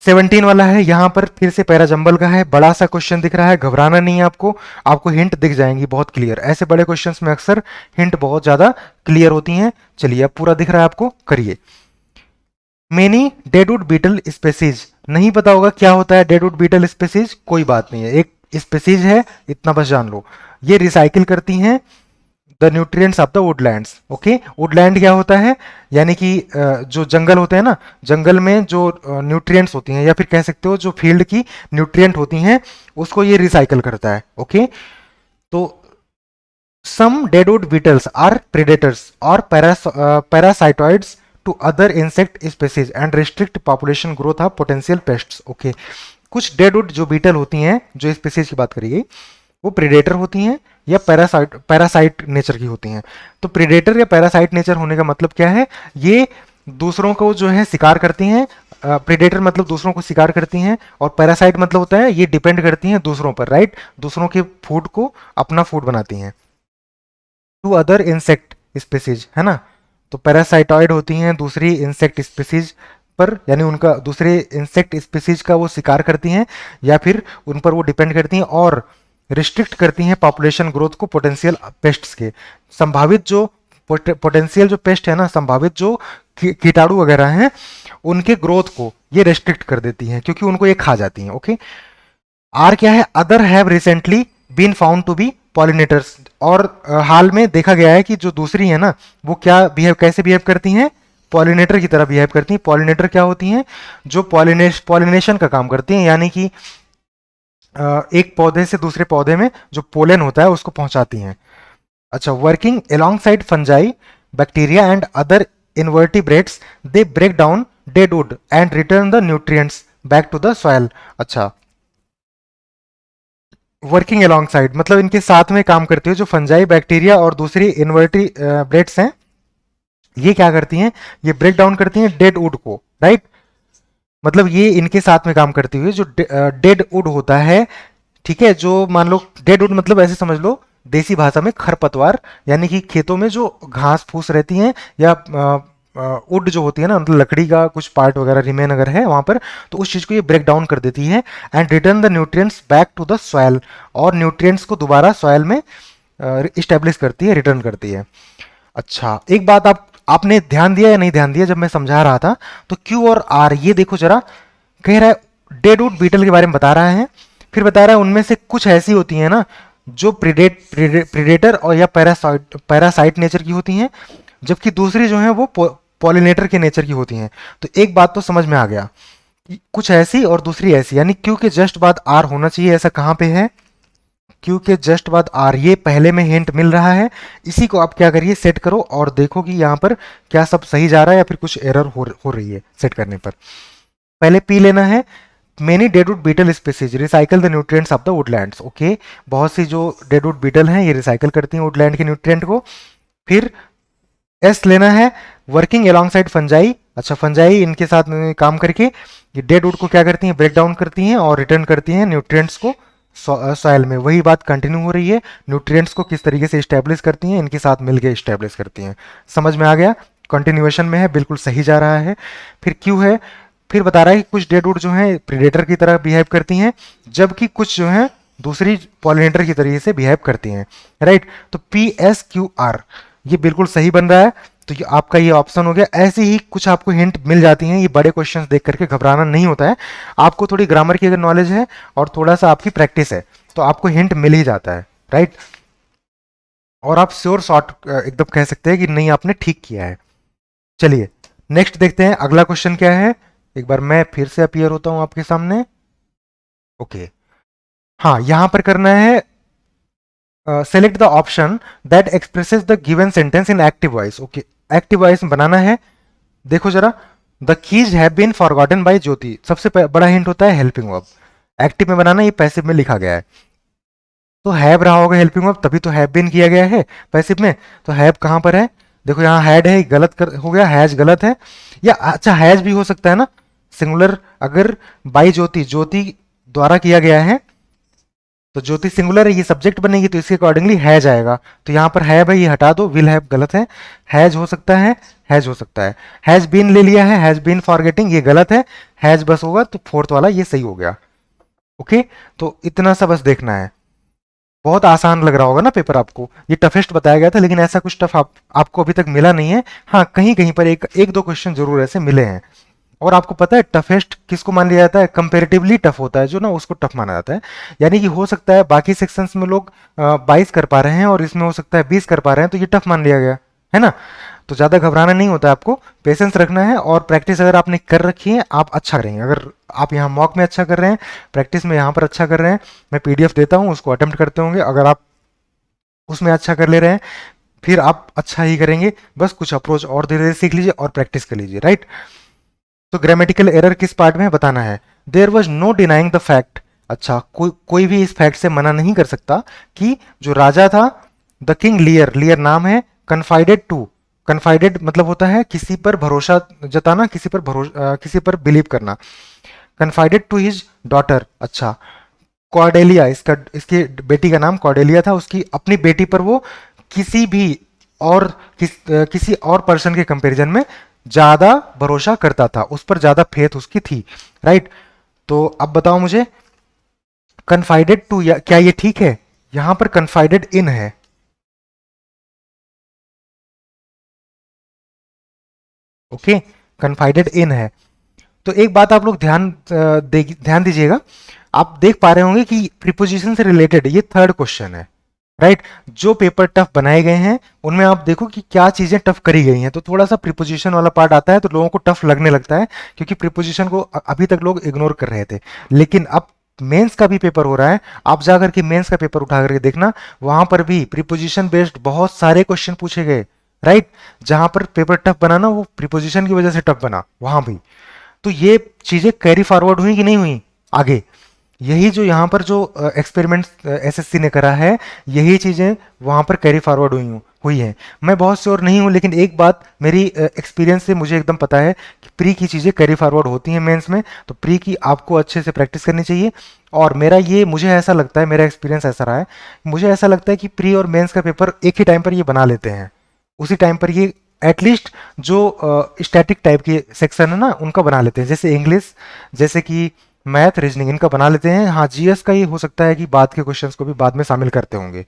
17 वाला है, यहां पर फिर से पैरा जंबल का है, बड़ा सा क्वेश्चन दिख रहा है, घबराना नहीं है आपको, आपको हिंट दिख जाएंगी बहुत क्लियर। ऐसे बड़े क्वेश्चंस में अक्सर हिंट बहुत ज्यादा क्लियर होती हैं। चलिए अब पूरा दिख रहा है आपको, करिए। मेनी डेडवुड बीटल स्पेसीज, नहीं पता होगा क्या होता है डेडवुड बीटल स्पेसीज, कोई बात नहीं है, एक स्पेसीज है, इतना बस जान लो। ये रिसाइकिल करती हैं the nutrients of the woodlands. Okay, Woodland क्या होता है, यानी कि जो जंगल होते हैं ना, जंगल में जो न्यूट्रिएंट्स होती हैं, या फिर कह सकते हो जो फील्ड की न्यूट्रिएंट होती हैं, उसको ये रिसाइकिल करता है। ओके, तो some deadwood beetles are predators और parasitoids to other insect species and restrict population growth of potential pests. Okay, कुछ डेडवुड जो बीटल होती हैं, जो स्पेसीज की बात करी गई, वो प्रेडेटर होती हैं या पैरासाइट नेचर की होती हैं। तो प्रेडेटर या पैरासाइट नेचर होने का मतलब क्या है, ये दूसरों को जो है शिकार करती हैं। प्रेडेटर मतलब दूसरों को शिकार करती हैं, और पैरासाइट मतलब होता है ये डिपेंड करती हैं दूसरों पर, राइट, दूसरों के फूड को अपना फूड बनाती हैं। टू अदर इंसेक्ट स्पेसीज, है ना, तो पैरासाइटॉइड होती हैं दूसरी इंसेक्ट स्पेसीज पर, यानी उनका दूसरे इंसेक्ट स्पेसीज का वो शिकार करती हैं, या फिर उन पर वो डिपेंड करती हैं। और रिस्ट्रिक्ट करती हैं पॉपुलेशन ग्रोथ को पोटेंशियल पेस्ट्स के। संभावित जो पोटेंशियल जो पेस्ट है ना, संभावित जो कीटाणु वगैरह हैं, उनके ग्रोथ को ये रेस्ट्रिक्ट कर देती हैं क्योंकि उनको ये खा जाती हैं। ओके, आर क्या है, other have recently been found to be pollinators. और हाल में देखा गया है कि जो दूसरी है ना, वो क्या बिहेव, कैसे बिहेव करती हैं, पॉलिनेटर की तरह बिहेव करती हैं। पॉलिनेटर क्या होती हैं, जो पॉलिनेशन का काम करती हैं, यानी कि एक पौधे से दूसरे पौधे में जो पोलन होता है उसको पहुंचाती हैं। अच्छा, working alongside fungi, bacteria and other invertebrates, they break down dead wood and return the nutrients back to the soil. अच्छा, वर्किंग एलोंगसाइड मतलब इनके साथ में काम करती है जो फंजाई, बैक्टीरिया और दूसरी इनवर्टिब्रेट्स हैं, ये क्या करती हैं, ये ब्रेक डाउन करती हैं डेड वुड को, राइट। मतलब ये इनके साथ में काम करती हुई जो डेड वुड होता है, ठीक है, जो मान लो डेड वुड मतलब ऐसे समझ लो देसी भाषा में खरपतवार, यानी कि खेतों में जो घास फूस रहती हैं या वुड जो होती है ना, मतलब लकड़ी का कुछ पार्ट वगैरह रिमेन अगर है वहां पर, तो उस चीज को ये ब्रेक डाउन कर देती है and return the nutrients back to the soil, और न्यूट्रिएंट्स को दोबारा सॉइल में इस्टेब्लिश करती है, रिटर्न करती है। अच्छा, एक बात आपने ध्यान दिया या नहीं ध्यान दिया जब मैं समझा रहा था, तो क्यू और आर ये देखो जरा, कह रहा है डेडवुड बीटल के बारे में बता रहा है, फिर बता रहा है उनमें से कुछ ऐसी होती हैं ना जो प्रीडेटर और या पैरासाइट नेचर की होती हैं, जबकि दूसरी जो है वो पॉलिनेटर के नेचर की होती हैं। तो एक बात तो समझ में आ गया, कुछ ऐसी और दूसरी ऐसी, यानी क्यू के जस्ट बाद आर होना चाहिए। ऐसा कहाँ पे है, क्यू के जस्ट बाद आर, ये पहले में हिंट मिल रहा है। इसी को आप क्या करिए, सेट करो और देखो कि यहाँ पर क्या सब सही जा रहा है या फिर कुछ एरर हो रही है सेट करने पर। पहले पी लेना है, many deadwood beetle species recycle the nutrients of the woodlands. Okay, बहुत सी जो डेडवुड बीटल हैं ये रिसाइकल करती हैं वुडलैंड के न्यूट्रिएंट को। फिर एस लेना है, वर्किंग एलोंगसाइड फंजाई। अच्छा, फंजाई इनके साथ में काम करके ये डेडवुड को क्या करती हैं, ब्रेक डाउन करती हैं और रिटर्न करती हैं न्यूट्रिएंट्स को सॉइल में। वही बात कंटिन्यू हो रही है, न्यूट्रिएंट्स को किस तरीके से स्टैब्लिश करती हैं, इनके साथ मिलकर स्टैब्लिश करती हैं। समझ में आ गया, कंटिन्यूएशन में है, बिल्कुल सही जा रहा है। फिर क्यू है, फिर बता रहा है कि कुछ डेडवुड जो हैं प्रीडेटर की तरह बिहेव करती हैं, जबकि कुछ जो हैं दूसरी पॉलिनेटर की तरीके से बिहेव करती हैं, राइट। तो पी एस क्यू आर ये बिल्कुल सही बन रहा है, तो ये आपका ये ऑप्शन हो गया। ऐसे ही कुछ आपको हिंट मिल जाती हैं, ये बड़े क्वेश्चंस देख करके घबराना नहीं होता है। आपको थोड़ी ग्रामर की अगर नॉलेज है और थोड़ा सा आपकी प्रैक्टिस है तो आपको हिंट मिल ही जाता है, राइट। और आप श्योर शॉर्ट एकदम कह सकते हैं कि नहीं आपने ठीक किया है। चलिए नेक्स्ट देखते हैं, अगला क्वेश्चन क्या है। एक बार मैं फिर से अपीयर होता हूं आपके सामने। ओके, हाँ, यहां पर करना है select the option that expresses the given sentence in active voice. Okay, active voice बनाना है। देखो जरा, the keys have been forgotten by Jyoti, सबसे बड़ा हिंट होता है हेल्पिंग वर्ब। एक्टिव में बनाना, ये पैसिव में लिखा गया है, तो हैव रहा होगा हेल्पिंग वर्ब, तभी तो हैव बीन किया गया है पैसिव में। तो हैव कहां पर है, देखो यहाँ हैड है, गलत हो गया, हैज गलत है। या अच्छा, हैज भी हो सकता है ना, सिंगुलर अगर बाई ज्योति, ज्योति द्वारा किया गया है तो ज्योति सिंगुलर है, ये सब्जेक्ट बनेगी तो इसके अकॉर्डिंगली हैज आएगा। तो यहाँ पर हैव है, ये हटा दो, विल हैव गलत है, हैज हो सकता है, हैज हो सकता है। हैज बीन ले लिया है, हैज बीन फॉरगेटिंग, ये गलत है, हैज बस होगा, तो फोर्थ वाला ये सही हो गया। ओके, तो इतना सा बस देखना है। बहुत आसान लग रहा होगा ना पेपर आपको, ये टफेस्ट बताया गया था, लेकिन ऐसा कुछ टफ आपको अभी तक मिला नहीं है। हाँ, कहीं कहीं पर एक दो क्वेश्चन जरूर ऐसे मिले हैं। और आपको पता है टफेस्ट किसको मान लिया जाता है, कंपेरेटिवली टफ होता है जो ना, उसको टफ माना जाता है। यानी कि हो सकता है बाकी सेक्शंस में लोग 22 कर पा रहे हैं और इसमें हो सकता है 20 कर पा रहे हैं, तो ये टफ मान लिया गया है ना। तो ज़्यादा घबराना नहीं होता है, आपको पेशेंस रखना है और प्रैक्टिस अगर आपने कर रखी है आप अच्छा करेंगे। अगर आप यहाँ मॉक में अच्छा कर रहे हैं, प्रैक्टिस में यहाँ पर अच्छा कर रहे हैं, मैं पीडीएफ देता हूँ उसको अटेम्प्ट करते होंगे, अगर आप उसमें अच्छा कर ले रहे हैं फिर आप अच्छा ही करेंगे। बस कुछ अप्रोच और धीरे धीरे सीख लीजिए और प्रैक्टिस कर लीजिए, राइट। तो ग्रामेटिकल एरर किस पार्ट में बताना है, there was no denying the fact. अच्छा, कोई भी इस फैक्ट से मना नहीं कर सकता कि जो राजा था, द किंग लियर, लियर नाम है, कन्फाइडेड टू, कन्फाइडेड मतलब होता है किसी पर भरोसा जताना, किसी पर बिलीव करना। कन्फाइडेड टू हिज डॉटर, अच्छा, कॉर्डेलिया, इसकी बेटी का नाम कॉर्डेलिया था, उसकी अपनी बेटी पर वो किसी भी और किसी और पर्सन के कंपैरिजन में ज्यादा भरोसा करता था, उस पर ज्यादा फेथ उसकी थी, राइट। तो अब बताओ मुझे कन्फाइडेड टू, क्या ये ठीक है? यहां पर कन्फाइडेड इन है। ओके, कन्फाइडेड इन है। तो एक बात आप लोग ध्यान दीजिएगा। आप देख पा रहे होंगे कि प्रीपोजिशन से रिलेटेड ये थर्ड क्वेश्चन है, राइट? जो पेपर टफ बनाए गए हैं उनमें आप देखो कि क्या चीजें टफ करी गई हैं, तो थोड़ा सा प्रीपोजिशन वाला पार्ट आता है तो लोगों को टफ लगने लगता है, क्योंकि प्रीपोजिशन को अभी तक लोग इग्नोर कर रहे थे। लेकिन अब मेंस का भी पेपर हो रहा है, आप जाकर के मेंस का पेपर उठा करके देखना, वहां पर भी प्रीपोजिशन बेस्ड बहुत सारे क्वेश्चन पूछे गए, राइट? जहां पर पेपर टफ बना ना, वो प्रीपोजिशन की वजह से टफ बना वहां भी। तो ये चीजें कैरी फॉरवर्ड हुई कि नहीं हुई आगे? यही जो यहाँ पर जो एक्सपेरिमेंट एसएससी ने करा है, यही चीज़ें वहाँ पर कैरी फॉरवर्ड हुई हैं। मैं बहुत श्योर नहीं हूँ, लेकिन एक बात मेरी एक्सपीरियंस से मुझे एकदम पता है कि प्री की चीज़ें कैरी फॉरवर्ड होती हैं मेंस में, तो प्री की आपको अच्छे से प्रैक्टिस करनी चाहिए। और मुझे ऐसा लगता है, मेरा एक्सपीरियंस ऐसा रहा है, मुझे ऐसा लगता है कि प्री और मेंस का पेपर एक ही टाइम पर ये बना लेते हैं, उसी टाइम पर ये एटलीस्ट जो स्टैटिक टाइप के सेक्शन है ना उनका बना लेते हैं, जैसे इंग्लिश, जैसे कि मैथ, रीजनिंग, इनका बना लेते हैं। हाँ, जीएस का ये हो सकता है कि बाद के क्वेश्चंस को भी बाद में शामिल करते होंगे।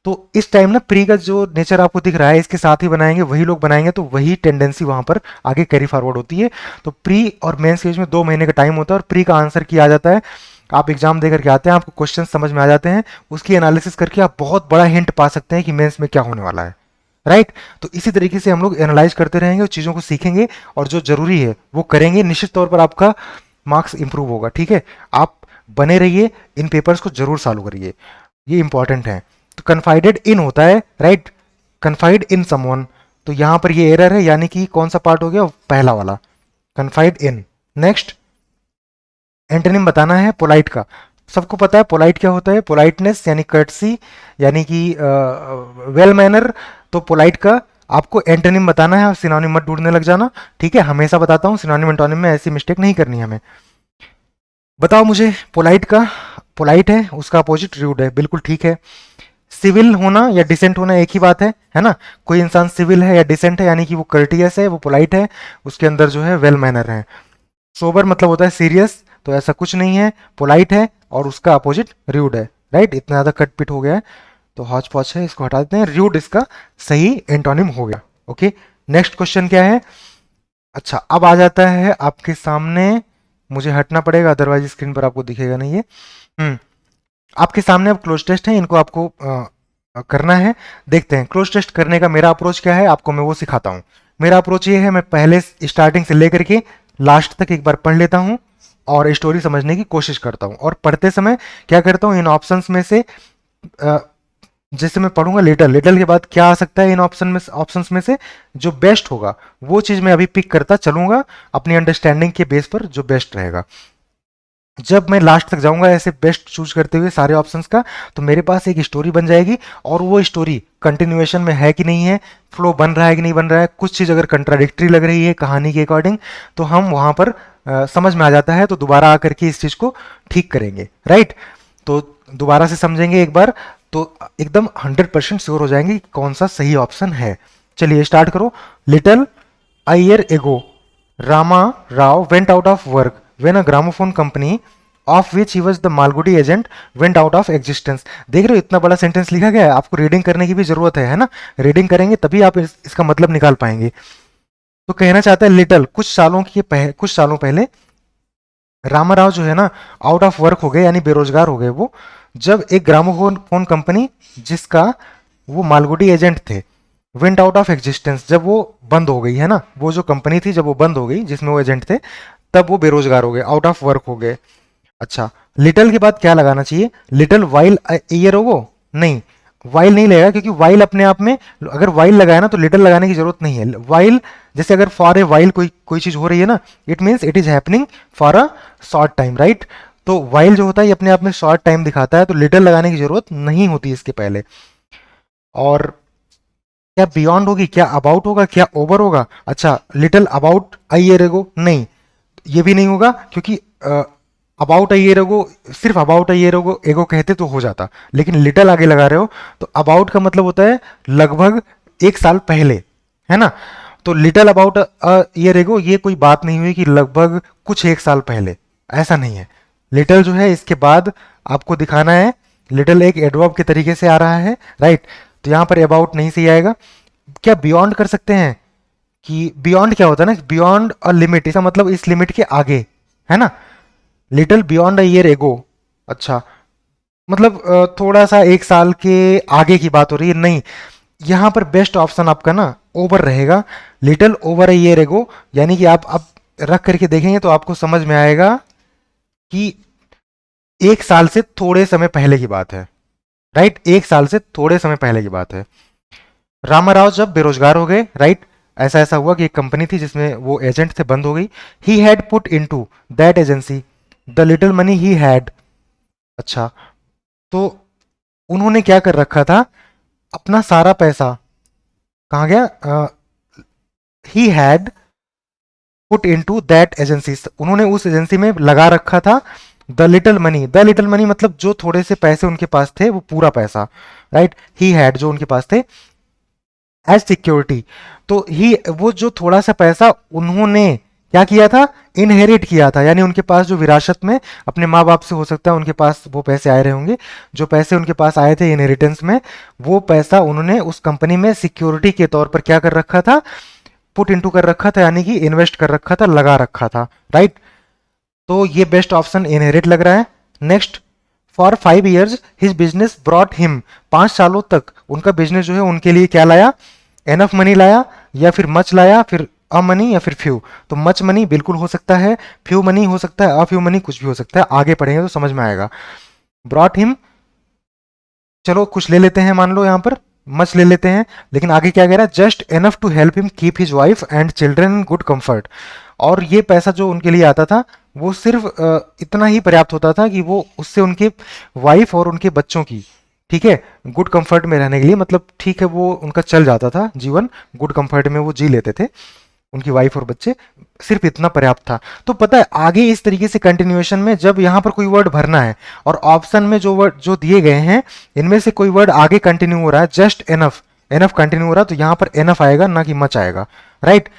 तो इस टाइम ना प्री का जो नेचर आपको दिख रहा है, इसके साथ ही बनाएंगे, वही लोग बनाएंगे, तो वही टेंडेंसी वहां पर आगे कैरी फॉरवर्ड होती है। तो प्री और मेंस के बीच में 2 महीने का टाइम होता है, और प्री का आंसर किया जाता है। आप एग्जाम दे करके आते हैं, आपको क्वेश्चन समझ में आ जाते हैं, उसकी एनालिसिस करके आप बहुत बड़ा हिंट पा सकते हैं कि मेंस में क्या होने वाला है, राइट? तो इसी तरीके से हम लोग एनालाइज करते रहेंगे और चीज़ों को सीखेंगे, और जो जरूरी है वो करेंगे, निश्चित तौर पर आपका मार्क्स इंप्रूव होगा। ठीक है, आप बने रहिए, इन पेपर्स को जरूर सॉल्व करिए, ये इंपॉर्टेंट है। तो कन्फाइडेड इन होता है, राइट? कन्फाइड इन समवन, तो यहां पर ये एरर है, यानी कि कौन सा पार्ट हो गया? पहला वाला, कन्फाइड इन। नेक्स्ट, एंटोनिम बताना है पोलाइट का। सबको पता है पोलाइट क्या होता है? पोलाइटनेस यानी कर्टसी, यानी कि वेल मैनर। तो पोलाइट का आपको एंटोनिम बताना है, आप सिनोनिम मत ढूंढने लग जाना, ठीक है? हमेशा बताता हूँ, सिनोनिम एंटोनिम में ऐसी मिस्टेक नहीं करनी हमें। बताओ मुझे पोलाइट का, पोलाइट है, उसका अपोजिट रूड है, बिल्कुल ठीक है। सिविल होना या डिसेंट होना एक ही बात है ना? कोई इंसान सिविल है या डिसेंट है, यानी कि वो कर्टियस है, वो पोलाइट है, उसके अंदर जो है वेल मैनर है। सोबर मतलब होता है सीरियस, तो ऐसा कुछ नहीं है, पोलाइट है, और उसका अपोजिट रूड है, राइट? इतना ज़्यादा कट पिट हो गया है तो हौच पौच है, इसको हटा देते हैं। रूड इसका सही एंटोनिम हो गया। ओके, नेक्स्ट क्वेश्चन क्या है? अच्छा, अब आ जाता है आपके सामने, मुझे हटना पड़ेगा अदरवाइज स्क्रीन पर आपको दिखेगा नहीं है। आपके सामने अब क्लोज टेस्ट है, इनको आपको करना है। देखते हैं क्लोज टेस्ट करने का मेरा अप्रोच क्या है, आपको मैं वो सिखाता हूँ। मेरा अप्रोच ये है, मैं पहले स्टार्टिंग से लेकर के लास्ट तक एक बार पढ़ लेता हूँ और स्टोरी समझने की कोशिश करता हूँ, और पढ़ते समय क्या करता हूँ, इन ऑप्शंस में से जैसे मैं पढ़ूंगा लिटल, लिटल के बाद क्या आ सकता है इन ऑप्शंस में से जो बेस्ट होगा, वो चीज़ मैं अभी पिक करता चलूंगा अपनी अंडरस्टैंडिंग के बेस पर, जो बेस्ट रहेगा। जब मैं लास्ट तक जाऊंगा ऐसे बेस्ट चूज करते हुए सारे ऑप्शंस का, तो मेरे पास एक स्टोरी बन जाएगी, और वो स्टोरी कंटिन्यूएशन में है कि नहीं है, फ्लो बन रहा है कि नहीं बन रहा है, कुछ चीज़ अगर कंट्राडिक्टरी लग रही है कहानी के अकॉर्डिंग, तो हम वहां पर समझ में आ जाता है, तो दोबारा आकर के इस चीज़ को ठीक करेंगे, राइट? तो दोबारा से समझेंगे एक बार, तो एकदम 100% श्योर हो जाएंगे कि कौन सा सही ऑप्शन है। चलिए स्टार्ट करो। Little a year ago Rama Rao went out of work when a gramophone company of which he was the Malgudi agent went out of existence। देख रहे हो इतना बड़ा सेंटेंस लिखा गया है, आपको रीडिंग करने की भी जरूरत है ना? रीडिंग करेंगे तभी आप इसका मतलब निकाल पाएंगे। तो कहना चाहता है लिटल, कुछ सालों पहले रामाराव जो है ना आउट ऑफ वर्क हो गए, यानी बेरोजगार हो गए वो, जब एक ग्रामोफोन कंपनी जिसका वो मालगुडी एजेंट थे, वेंट आउट ऑफ एग्जिस्टेंस, जब वो बंद हो गई है ना, वो जो कंपनी थी जब वो बंद हो गई जिसमें वो एजेंट थे, तब वो बेरोजगार हो गए, आउट ऑफ वर्क हो गए। अच्छा, लिटल के बाद क्या लगाना चाहिए? लिटल वाइल ईयर होगो? नहीं, वाइल नहीं लगेगा, क्योंकि वाइल अपने आप में, अगर वाइल लगाया ना तो लिटल लगाने की जरूरत नहीं है। वाइल जैसे अगर फॉर ए वाइल कोई चीज हो रही है ना, it means it is happening for a short time, right? तो वाइल जो होता है ये अपने आप में शॉर्ट टाइम दिखाता है, तो लिटल लगाने की जरूरत नहीं होती इसके पहले। और क्या बियॉन्ड होगी, क्या अबाउट होगा, क्या ओवर होगा? अच्छा, little about a year ago? नहीं, ये भी नहीं होगा, क्योंकि अबाउट अ ईयर एगो, सिर्फ अबाउट अ ईयर एगो कहते तो हो जाता, लेकिन लिटल आगे लगा रहे हो, तो अबाउट का मतलब होता है लगभग एक साल पहले, है ना? तो little about a year ago, ये कोई बात नहीं हुई कि लगभग कुछ एक साल पहले, ऐसा नहीं है। लिटल जो है इसके बाद आपको दिखाना है लिटिल एक एडवर्ब के तरीके से आ रहा है, राइट। तो यहाँ पर अबाउट नहीं सही आएगा। क्या बियॉन्ड कर सकते हैं कि बियॉन्ड क्या होता है ना, बियॉन्ड अ लिमिट, इसका मतलब इस लिमिट के आगे, है ना। Little beyond a year ago, अच्छा मतलब थोड़ा सा एक साल के आगे की बात हो रही है, नहीं। यहाँ पर बेस्ट ऑप्शन आपका ना ओवर रहेगा, little over a year ago, यानी कि आप अब रख करके देखेंगे तो आपको समझ में आएगा कि एक साल से थोड़े समय पहले की बात है, राइट। एक साल से थोड़े समय पहले की बात है। रामाराव जब बेरोजगार हो गए, राइट, ऐसा ऐसा हुआ कि एक कंपनी थी जिसमें वो एजेंट थे, बंद हो गई। He had put into that agency the little money he had, अच्छा। तो उन्होंने क्या कर रखा था, अपना सारा पैसा कहाँ गया, he had put into that agency, उन्होंने उस एजेंसी में लगा रखा था द लिटिल मनी मतलब जो थोड़े से पैसे उनके पास थे वो पूरा पैसा, राइट। ही हैड जो उनके पास थे एज सिक्योरिटी, तो ही वो जो थोड़ा सा पैसा उन्होंने क्या किया था, इनहेरिट किया था, यानी उनके पास जो विरासत में अपने माँ बाप से हो सकता है उनके पास वो पैसे आए रहे होंगे, जो पैसे उनके पास आए थे इनहेरिटेंस में, वो पैसा उन्होंने उस कंपनी में सिक्योरिटी के तौर पर क्या कर रखा था, पुट इनटू कर रखा था, यानी कि इन्वेस्ट कर रखा था, लगा रखा था, राइट। तो ये बेस्ट ऑप्शन इनहेरिट लग रहा है। Next, for 5 years his business brought him, 5 सालों तक उनका बिजनेस जो है उनके लिए क्या लाया, एनफ मनी लाया, या फिर मच लाया, फिर अ मनी, या फिर फ्यू। तो मच मनी बिल्कुल हो सकता है, फ्यू मनी हो सकता है, अ फ्यू मनी कुछ भी हो सकता है, आगे पढ़ेंगे तो समझ में आएगा। ब्रॉट हिम, चलो कुछ ले लेते हैं, मान लो यहाँ पर मच ले लेते हैं, लेकिन आगे क्या कह रहा है, just enough to help him keep his wife and children in good comfort. और ये पैसा जो उनके लिए आता था वो सिर्फ इतना ही पर्याप्त होता था कि वो उससे उनके वाइफ और उनके बच्चों की, ठीक है, गुड कंफर्ट में रहने के लिए, मतलब ठीक है वो उनका चल जाता था जीवन, गुड कंफर्ट में वो जी लेते थे, उनकी वाइफ और बच्चे, सिर्फ इतना पर्याप्त था। तो पता है आगे इस तरीके से कंटिन्यूएशन में जब यहाँ पर कोई वर्ड भरना है और ऑप्शन में जो वर्ड जो दिए गए हैं इनमें से कोई वर्ड आगे कंटिन्यू हो रहा है, जस्ट एनफ, एनफ कंटिन्यू हो रहा है, तो यहाँ पर एनफ आएगा ना कि मच आएगा, राइट।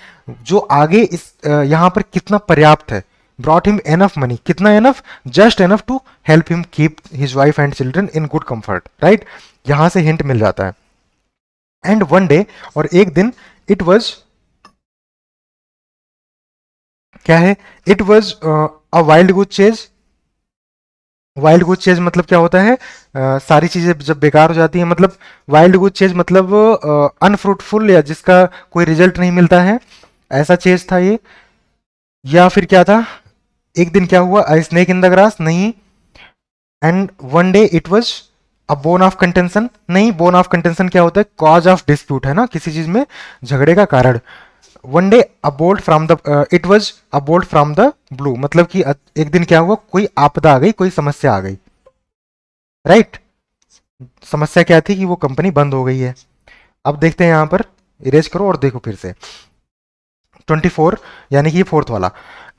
जो आगे इस यहाँ पर कितना पर्याप्त है, ब्रॉट हिम एनफ मनी, कितना enough, just enough to help him keep his wife and children in good comfort, right. यहाँ से हिंट मिल जाता है। एंड वन डे, और एक दिन, इट वॉज, क्या है, it was a wild good chase. Wild good chase मतलब क्या होता है, सारी चीजें जब बेकार हो जाती हैं, मतलब वाइल्ड गुड चेज मतलब अनफ्रूटफुल, या जिसका कोई रिजल्ट नहीं मिलता है, ऐसा चेज था ये। या फिर क्या था, एक दिन क्या हुआ, आई स्नेक इन द ग्रास, नहीं। And one day it was a bone of contention, नहीं। बोन ऑफ कंटेंशन क्या होता है, कॉज ऑफ डिस्प्यूट, है ना, किसी चीज में झगड़े का कारण। One day a bolt from the, it was a bolt from the blue, मतलब कि एक दिन क्या हुआ, कोई आपदा आ गई, कोई समस्या आ गई, राइट। समस्या क्या थी कि वो कंपनी बंद हो गई है। अब देखते हैं यहाँ पर, इरेज करो और देखो फिर से, 24, यानी कि ये फोर्थ वाला।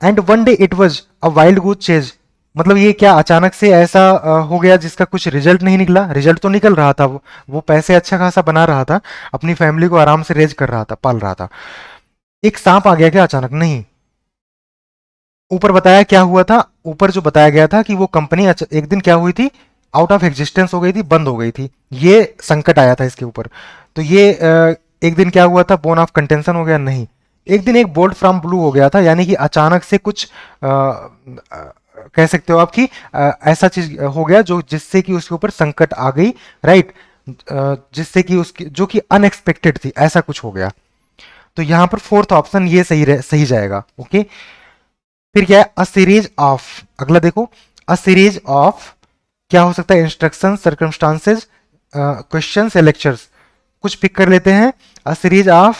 And one day it was a wild good chase, मतलब ये क्या अचानक से ऐसा हो गया जिसका कुछ रिजल्ट नहीं निकला, रिजल्ट तो निकल रहा था, वो पैसे अच्छा खासा बना रहा था, अपनी फैमिली को आराम से रेज कर रहा था, पाल रहा था। एक सांप आ गया क्या अचानक, नहीं। ऊपर बताया क्या हुआ था, ऊपर जो बताया गया था कि वो कंपनी एक दिन क्या हुई थी, आउट ऑफ एग्जिस्टेंस हो गई थी, बंद हो गई थी, ये संकट आया था इसके ऊपर। तो ये एक दिन क्या हुआ था, बोन ऑफ कंटेंशन हो गया, नहीं। एक दिन एक बोल्ट फ्रॉम ब्लू हो गया था, यानी कि अचानक से कुछ कह सकते हो आप कि ऐसा चीज हो गया जो जिससे कि उसके ऊपर संकट आ गई, राइट। जिससे कि उसकी जो कि अनएक्सपेक्टेड थी, ऐसा कुछ हो गया। तो यहाँ पर फोर्थ ऑप्शन ये सही जाएगा, ओके। फिर क्या है, अ सीरीज ऑफ, अगला देखो, अ सीरीज ऑफ क्या हो सकता है, इंस्ट्रक्शन, सर्कमस्टांसेस, क्वेश्चंस या लेक्चर्स, कुछ पिक कर लेते हैं। अ सीरीज ऑफ,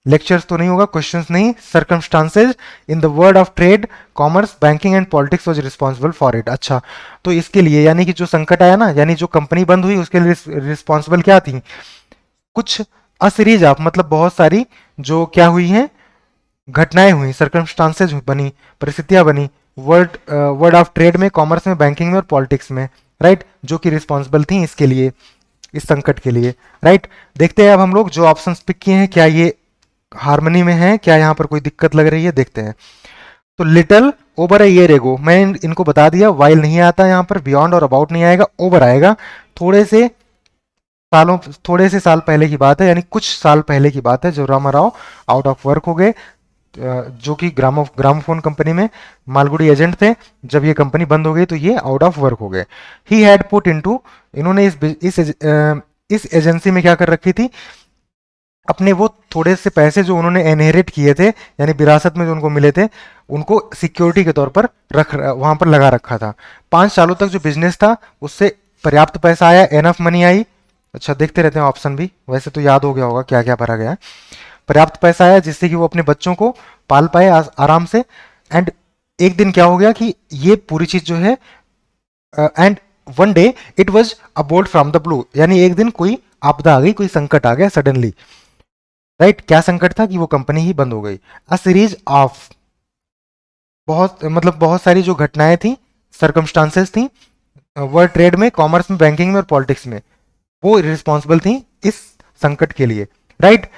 लेक्चर्स तो नहीं होगा, क्वेश्चंस नहीं, circumstances in the world of trade, commerce, banking and politics was responsible for it, अच्छा। तो इसके लिए यानी कि जो संकट आया ना, यानी जो कंपनी बंद हुई उसके लिए रिस्पॉन्सिबल क्या थी, कुछ अ सीरीज ऑफ मतलब बहुत सारी जो क्या हुई हैं, घटनाएं हुई, सर्कमस्टांसेज बनी, परिस्थितियां बनी, वर्ड वर्ड ऑफ ट्रेड में, कॉमर्स में, बैंकिंग में और पॉलिटिक्स में, राइट, जो कि रिस्पॉन्सिबल थी इसके लिए, इस संकट के लिए, राइट। देखते हैं अब हम लोग जो ऑप्शंस पिक किए हैं क्या ये हार्मनी में है, क्या यहाँ पर कोई दिक्कत लग रही है, देखते हैं। तो little over a year ago, मैंने इनको बता दिया, वाइल नहीं आता यहाँ पर, बियॉन्ड और अबाउट नहीं आएगा, ओवर आएगा। थोड़े से थोड़े से साल पहले की बात है, यानी कुछ साल पहले की बात है, जो रामाराव आउट ऑफ वर्क हो गए, जो कि ग्रामोफोन कंपनी में मालगुडी एजेंट थे। जब ये कंपनी बंद हो गई तो ये आउट ऑफ वर्क हो गए। ही हैड पुट इनटू, इन्होंने इस एजेंसी में क्या कर रखी थी, अपने वो थोड़े से पैसे जो उन्होंने इनहेरिट किए थे, यानी विरासत में जो उनको मिले थे, उनको सिक्योरिटी के तौर पर वहां पर लगा रखा था। 5 सालों तक जो बिजनेस था उससे पर्याप्त पैसा आया, एनफ मनी आई। अच्छा, देखते रहते हैं ऑप्शन भी, वैसे तो याद हो गया होगा क्या क्या भरा गया है। पर्याप्त पैसा आया जिससे कि वो अपने बच्चों को पाल पाए आराम से। एंड एक दिन क्या हो गया कि ये पूरी चीज जो है, and one day it was a bolt from the blue, यानी एक दिन कोई आपदा आ गई, कोई संकट आ गया सडनली, राइट। क्या संकट था कि वो कंपनी ही बंद हो गई। अ सीरीज ऑफ, बहुत सारी जो घटनाएं थी, सर्कमस्टांसेस थी, वर्ल्ड ट्रेड में, कॉमर्स में, बैंकिंग में और पॉलिटिक्स में, वो रिस्पॉन्सिबल थी इस संकट के लिए, राइट।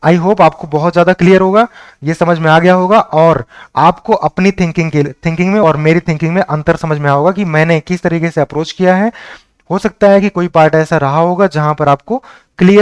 आई होप आपको बहुत ज्यादा क्लियर होगा, ये समझ में आ गया होगा, और आपको अपनी थिंकिंग में और मेरी थिंकिंग में अंतर समझ में आया होगा कि मैंने किस तरीके से अप्रोच किया है। हो सकता है कि कोई पार्ट ऐसा रहा होगा जहां पर आपको क्लियर